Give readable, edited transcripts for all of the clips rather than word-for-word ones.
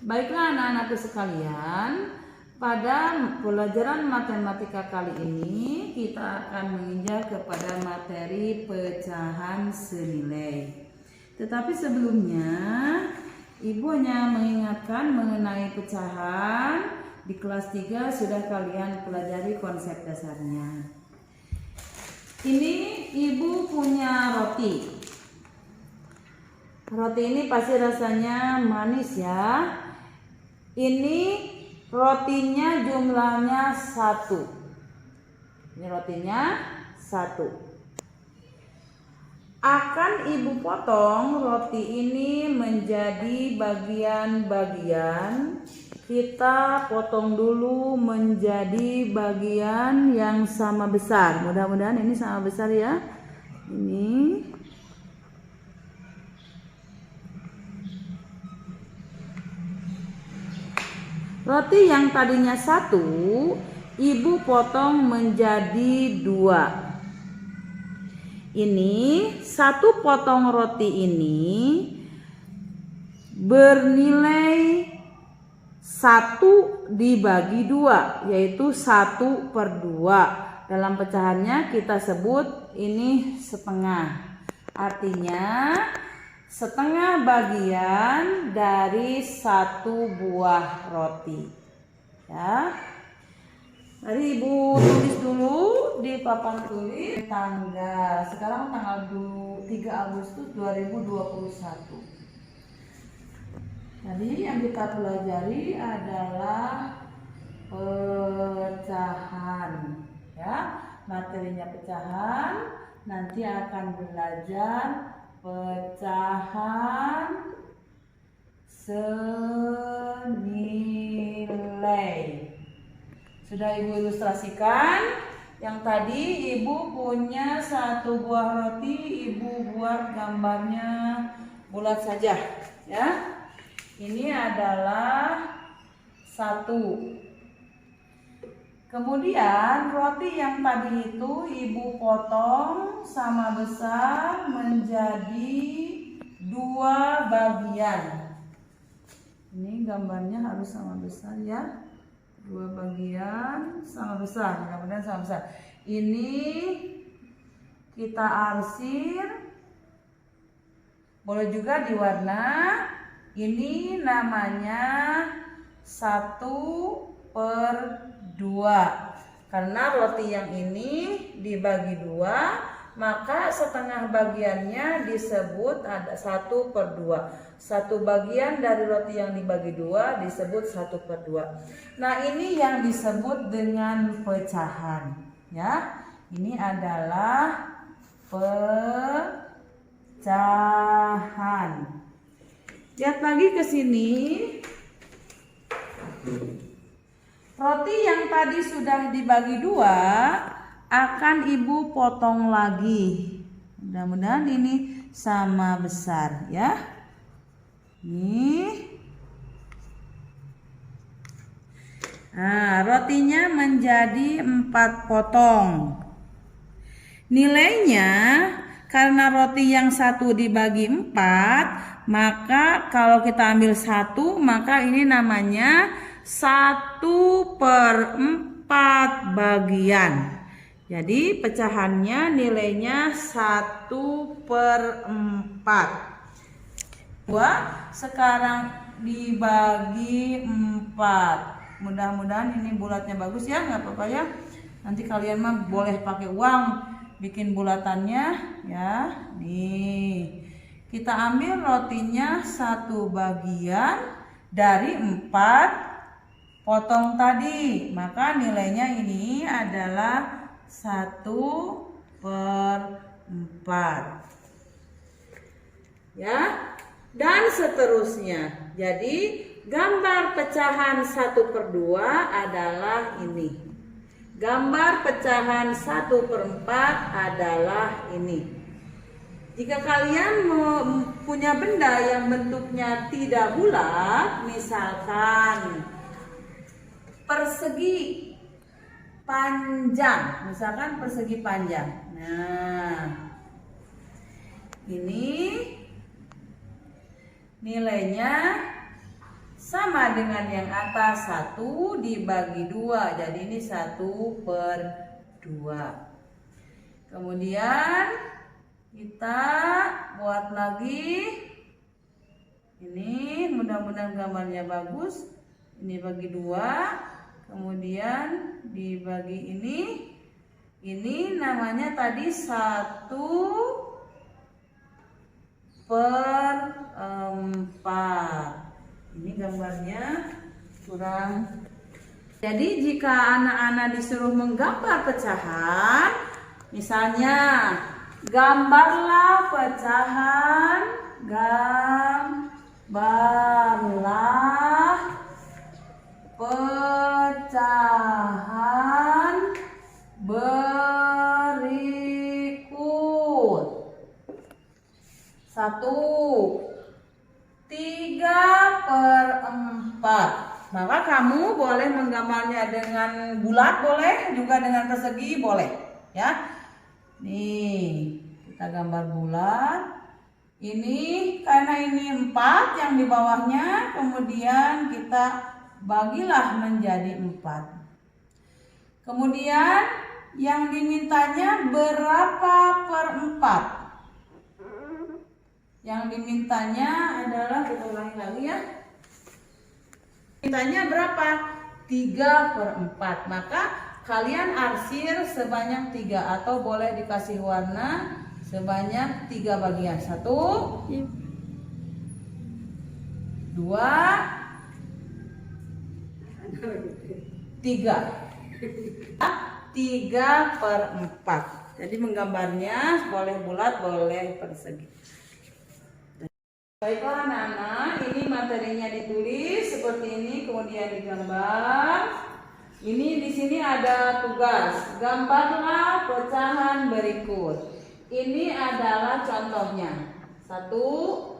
Baiklah anak-anakku sekalian, pada pelajaran matematika kali ini kita akan menginjak kepada materi pecahan senilai. Tetapi sebelumnya, Ibu hanya mengingatkan mengenai pecahan. Di kelas 3 sudah kalian pelajari konsep dasarnya. Ini Ibu punya roti. Roti ini pasti rasanya manis ya. Ini rotinya jumlahnya 1. Ini rotinya 1. Akan Ibu potong roti ini menjadi bagian-bagian. Kita potong dulu menjadi bagian yang sama besar. Mudah-mudahan ini sama besar ya. Ini. Roti yang tadinya 1, Ibu potong menjadi 2. Ini 1 potong roti ini bernilai 1 dibagi 2, yaitu 1/2. Dalam pecahannya kita sebut ini setengah. Artinya setengah bagian dari 1 buah roti. Ya. Mari Ibu tulis dulu di papan tulis tanggal. Sekarang tanggal 3 Agustus 2021. Tadi yang kita pelajari adalah pecahan. Ya, materinya pecahan. Nanti akan belajar pecahan senilai. Sudah Ibu ilustrasikan. Yang tadi Ibu punya 1 buah roti, Ibu buat gambarnya bulat saja ya. Ini adalah 1. Kemudian roti yang tadi itu Ibu potong sama besar menjadi 2 bagian. Ini gambarnya harus sama besar ya. 2 bagian sama besar, mudah-mudahan sama besar. Ini kita arsir, boleh juga diwarna. Ini namanya 1/2. Karena roti yang ini dibagi 2, maka setengah bagiannya disebut ada 1/2. 1 bagian dari roti yang dibagi 2 disebut 1/2. Nah, ini yang disebut dengan pecahan ya. Ini adalah pecahan. Lihat lagi ke sini. Roti yang tadi sudah dibagi 2 akan Ibu potong lagi. Mudah-mudahan ini sama besar ya. Nih. Nah, rotinya menjadi 4 potong. Nilainya karena roti yang 1 dibagi 4, maka kalau kita ambil 1, maka ini namanya 1/4 bagian. Jadi pecahannya nilainya 1/4. Sekarang dibagi 4. Mudah-mudahan ini bulatnya bagus ya, nggak apa-apa ya. Nanti kalian mah boleh pakai uang bikin bulatannya ya. Nih, kita ambil rotinya 1 bagian dari 4 potong tadi, maka nilainya ini adalah 1/4 ya, dan seterusnya. Jadi gambar pecahan 1/2 adalah ini. Gambar pecahan 1/4 adalah ini. Jika kalian punya benda yang bentuknya tidak bulat, misalkan persegi panjang, Nah, ini nilainya sama sama dengan yang atas, 1 dibagi 2. Jadi ini 1/2. Kemudian kita buat lagi. Ini mudah-mudahan gambarnya bagus. Ini bagi 2. Kemudian dibagi ini. Ini namanya tadi 1/4. Ini gambarnya kurang. Jadi jika anak-anak disuruh menggambar pecahan, misalnya gambarlah pecahan, berikut. 3/4. Maka kamu boleh menggambarnya dengan bulat, boleh juga dengan persegi, boleh ya. Nih kita gambar bulat. Ini karena ini 4 yang di bawahnya, kemudian kita bagilah menjadi 4. Kemudian yang dimintanya berapa per 4? Yang dimintanya adalah, kita ulangi lagi ya. Mintanya berapa? 3/4. Maka kalian arsir sebanyak 3 atau boleh dikasih warna sebanyak 3 bagian. 1, 2, 3. 3/4. Jadi menggambarnya boleh bulat, boleh persegi. Baiklah anak-anak, ini materinya ditulis seperti ini, kemudian digambar. Ini di sini ada tugas, gambarlah pecahan berikut. Ini adalah contohnya. 1,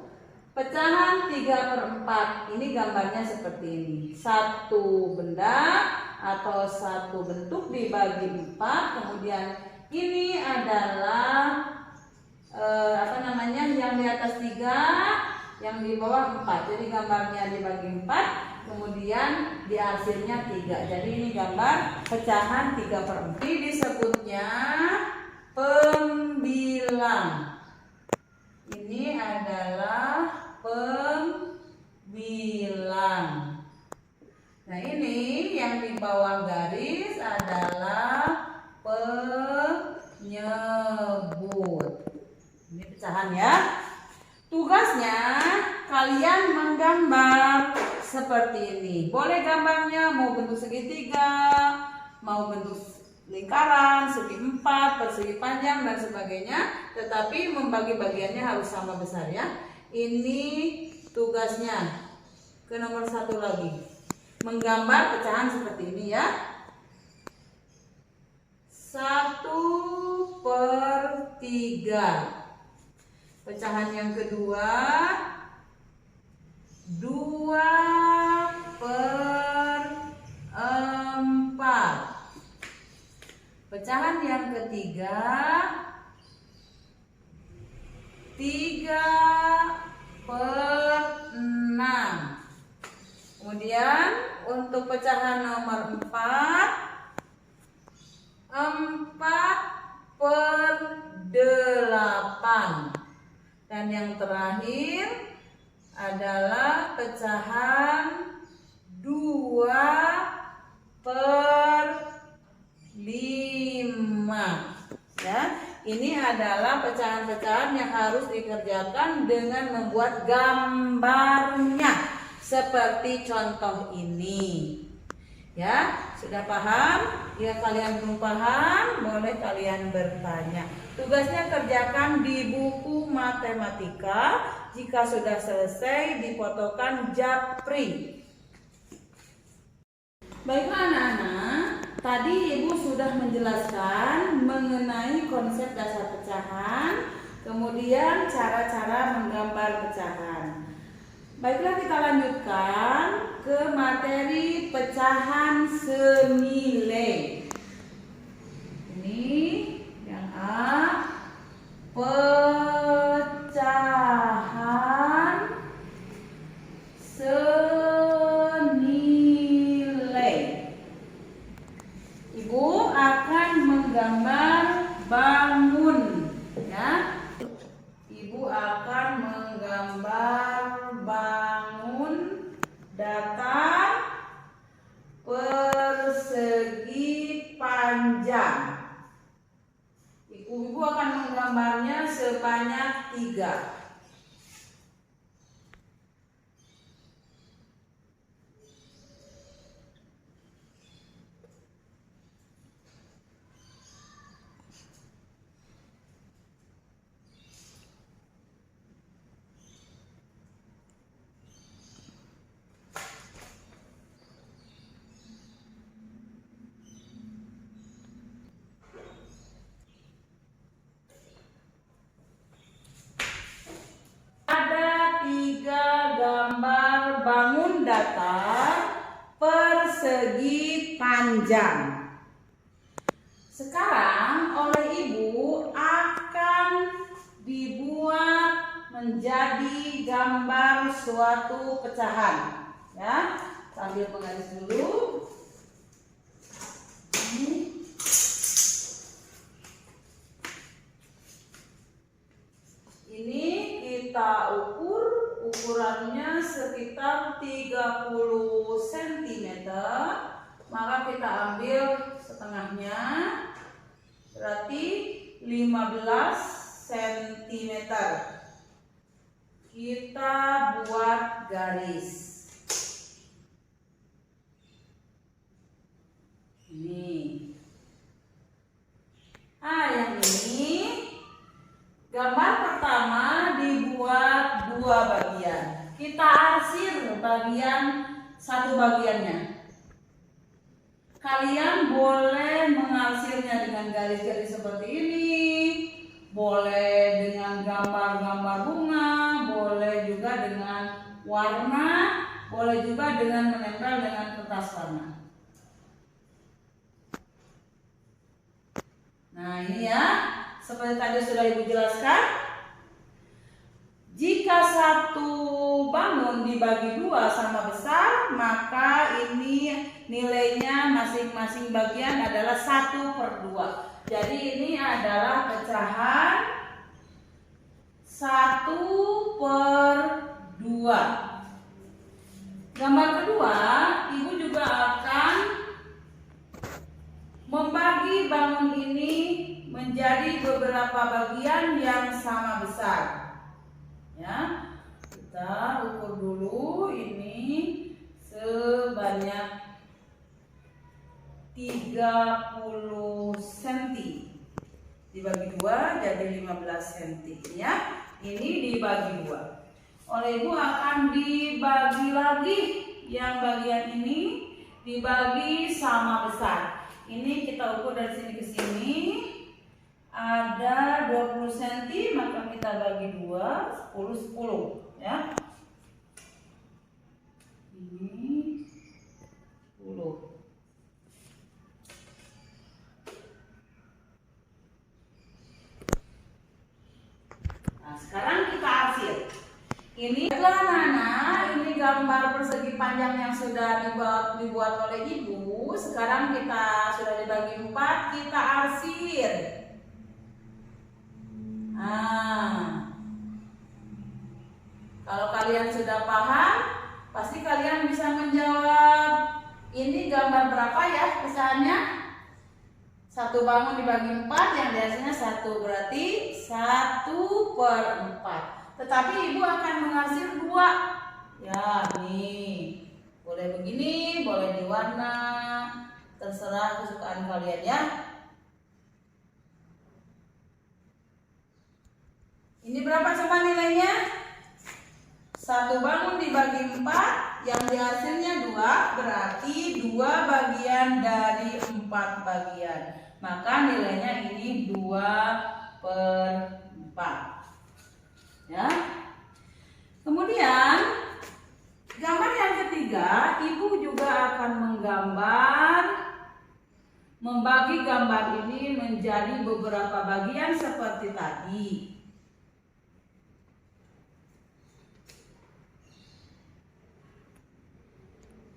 pecahan 3/4. Ini gambarnya seperti ini. 1 benda atau 1 bentuk dibagi 4. Kemudian ini adalah yang di atas 3, yang di bawah 4. Jadi gambarnya dibagi 4, kemudian diarsirnya 3. Jadi ini gambar pecahan 3/4. Ini disebutnya pembilang. Ini adalah pembilang. Nah ini yang di bawah garis adalah penyebut. Ini pecahan ya. Tugasnya kalian menggambar seperti ini. Boleh gambarnya mau bentuk segitiga, mau bentuk lingkaran, segi 4, persegi panjang dan sebagainya. Tetapi membagi bagiannya harus sama besar ya. Ini tugasnya. Ke nomor 1 lagi. Menggambar pecahan seperti ini ya. 1/3. Pecahan yang kedua 2/4. Pecahan yang ketiga 3/6. Kemudian untuk pecahan nomor 4/8. Dan yang terakhir adalah pecahan 2/5. Ya, ini adalah pecahan-pecahan yang harus dikerjakan dengan membuat gambarnya seperti contoh ini. Ya, sudah paham? Jika kalian belum paham, boleh kalian bertanya. Tugasnya kerjakan di buku matematika. Jika sudah selesai, difotokan japri. Baiklah anak-anak, tadi Ibu sudah menjelaskan mengenai konsep dasar pecahan, kemudian cara-cara menggambar pecahan. Baiklah kita lanjutkan ke materi pecahan senilai. Ini yang A, pecahan senilai. datar, persegi, panjang. Ibu akan menggambarnya sebanyak 3. Gambar bangun datar, persegi, panjang. Sekarang oleh ibu akan dibuat menjadi gambar suatu pecahan. Ya, sambil menggaris dulu. Ini kita ukur, ukurannya sekitar 30 cm, maka kita ambil setengahnya, berarti 15 cm. Kita buat garis. Ini. Yang ini gambar pertama dibuat 2 bagian. Kita arsir satu bagiannya. Kalian boleh mengarsirnya dengan garis-garis seperti ini, boleh dengan gambar-gambar bunga, boleh juga dengan warna, boleh juga dengan menempel dengan kertas warna. Nah, ini ya, seperti tadi sudah ibu jelaskan, jika satu bangun dibagi 2 sama besar, maka ini nilainya masing-masing bagian adalah 1/2. Jadi ini adalah pecahan 1/2. Gambar kedua, ibu juga akan membagi bangun ini menjadi beberapa bagian yang sama besar. Ya, kita ukur dulu ini sebanyak 30 cm. Dibagi 2 jadi 15 cm ya. Ini dibagi 2. Oleh ibu akan dibagi lagi, yang bagian ini dibagi sama besar. Ini kita ukur dari sini ke sini. Ada 20 cm, maka kita bagi 2, 10 ya. Ini 10. Nah, sekarang kita arsir. Ini anak-anak, ini gambar persegi panjang yang sudah dibuat oleh ibu. Sekarang kita sudah dibagi 4, kita arsir. Kalau kalian sudah paham, pasti kalian bisa menjawab. Ini gambar berapa ya pecahannya? Satu bangun dibagi 4, yang biasanya 1, berarti 1/4. Tetapi ibu akan mengarsir 2. Ya, nih. Boleh begini, boleh diwarna, terserah kesukaan kalian ya. Ini berapa coba nilainya? 1 bangun dibagi 4, yang dihasilnya 2, berarti 2 bagian dari 4 bagian. Maka nilainya ini 2/4. Ya. Kemudian gambar yang ketiga, ibu juga akan membagi gambar ini menjadi beberapa bagian seperti tadi.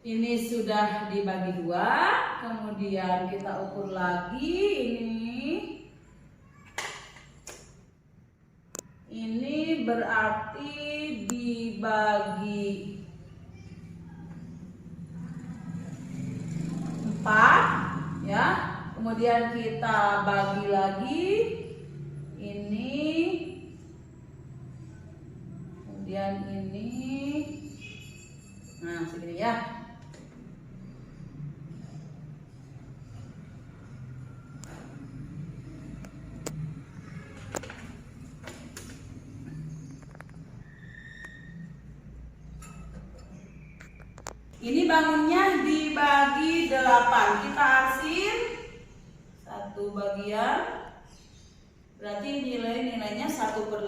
Ini sudah dibagi 2, kemudian kita ukur lagi ini berarti dibagi Kemudian kita bagi lagi ini, kemudian ini. Nah, segini ya. Ini bangunnya dibagi 8. Kita arsir satu bagian, berarti nilainya 1/8.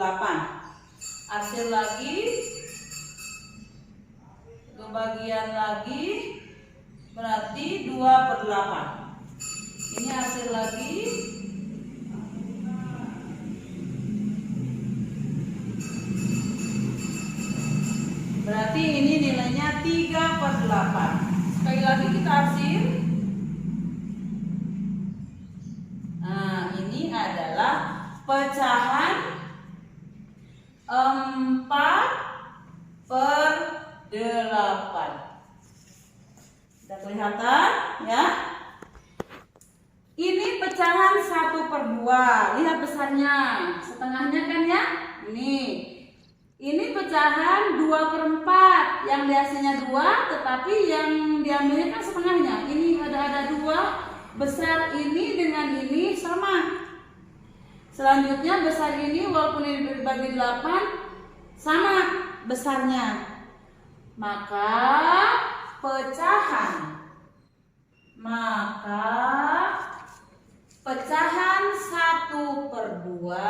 Arsir lagi, satu bagian lagi, berarti 2/8. Ini arsir lagi, berarti ini nilainya 3/8. Sekali lagi kita arsir. Nah, ini adalah pecahan 4/8. Sudah kelihatan ya? Ini pecahan 1/2. Lihat besarnya, setengahnya kan ya? Ini pecahan 2/4, yang biasanya 2, tetapi yang diambilnya kan setengahnya. Ini ada 2, besar ini dengan ini sama. Selanjutnya besar ini walaupun ini dibagi 8 sama besarnya. Maka pecahan 1/2,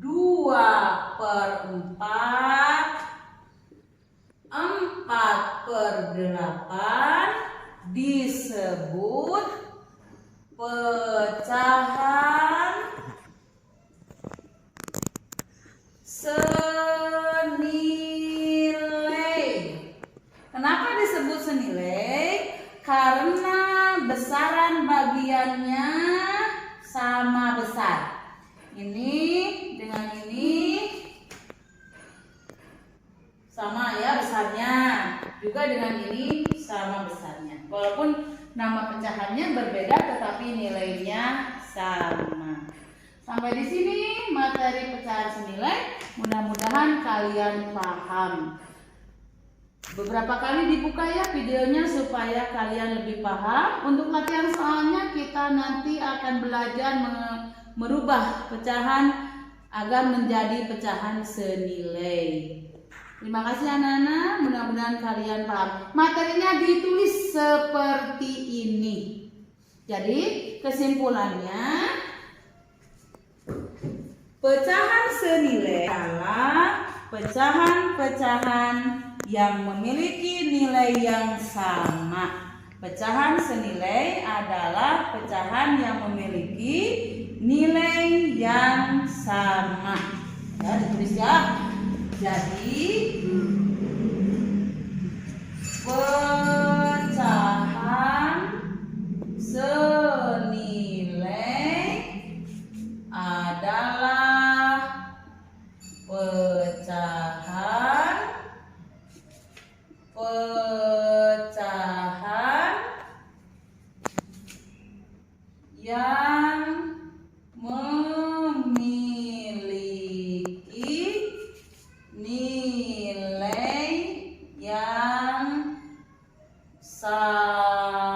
2/4, 4/8 disebut pecahan senilai. Kenapa disebut senilai? Karena besaran bagiannya sama besar. Ini dengan ini sama ya besarnya, juga dengan ini sama besarnya. Walaupun nama pecahannya berbeda tetapi nilainya sama. Sampai di sini materi pecahan senilai. Mudah-mudahan kalian paham. Beberapa kali dibuka ya videonya supaya kalian lebih paham. Untuk latihan soalnya kita nanti akan belajar merubah pecahan agar menjadi pecahan senilai. Terima kasih anak-anak, mudah-mudahan kalian paham. Materinya ditulis seperti ini. Jadi kesimpulannya, pecahan senilai adalah pecahan-pecahan yang memiliki nilai yang sama. Pecahan senilai adalah pecahan yang memiliki nilai yang sama. Ya, ditulis ya. Jadi pecahan senilai adalah pecahan yang memiliki nilai yang sama.